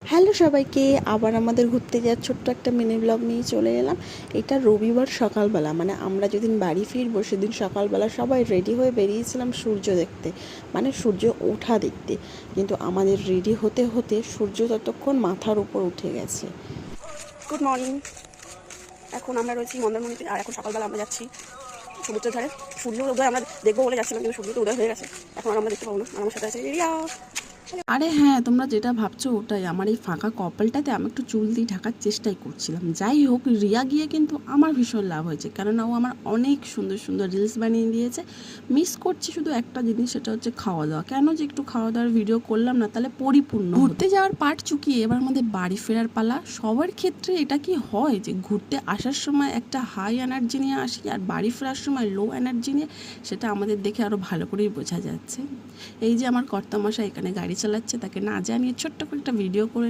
Hello সবাইকে, আবার আমাদের ঘুরতে যাওয়ার ছোট্ট একটা মিনি ব্লগ নিয়ে চলে এলাম। এটা রবিবার সকালবেলা, মানে আমরা যেদিন বাড়ি ফিরবো সেদিন সকালবেলা সবাই রেডি হয়ে বেরিয়েছিলাম সূর্য দেখতে, মানে সূর্য ওঠা দেখতে। কিন্তু আমাদের রেডি হতে হতে সূর্য ততক্ষণ মাথার উপর উঠে গেছে। Good morning. এখন আমরা রয়েছি মন্দারমণিতে, আর এখন সকালবেলা আমরা যাচ্ছি সমুদ্রের ধারে। সূর্য উদয় আমরা দেখবো বলে যাচ্ছিলাম, কিন্তু সূর্য তো উদয় হয়ে গেছে, এখন আর আমরা দেখতে পাবো না। আর আমার সাথে আছে রিয়া। আরে হ্যাঁ, তোমরা যেটা ভাবছো ওটাই। আমার এই ফাঁকা কপালটাতে আমি একটু চুল দিয়ে ঢাকার চেষ্টাই করছিলাম। যাই হোক, রিয়া গিয়ে কিন্তু আমার ভীষণ লাভ হয়েছে, কেননা ও আমার অনেক সুন্দর সুন্দর রিলস বানিয়ে দিয়েছে। মিস করছি শুধু একটা জিনিস, সেটা হচ্ছে খাওয়া দাওয়া। কেন যে একটু খাওয়া দাওয়ার ভিডিও করলাম না, তাহলে পরিপূর্ণ। ঘুরতে যাওয়ার পার্ট চুকিয়ে এবার আমাদের বাড়ি ফেরার পালা। সবার ক্ষেত্রে এটা কি হয় যে ঘুরতে আসার সময় একটা হাই এনার্জি নিয়ে আসি, আর বাড়ি ফেরার সময় লো এনার্জি নিয়ে? সেটা আমাদের দেখে আরও ভালো করেই বোঝা যাচ্ছে। এই যে আমার কর্তামশাই এখানে গাড়ি চালাচ্ছে, তাকে না জানিয়ে ছোট্ট করে একটা ভিডিও করে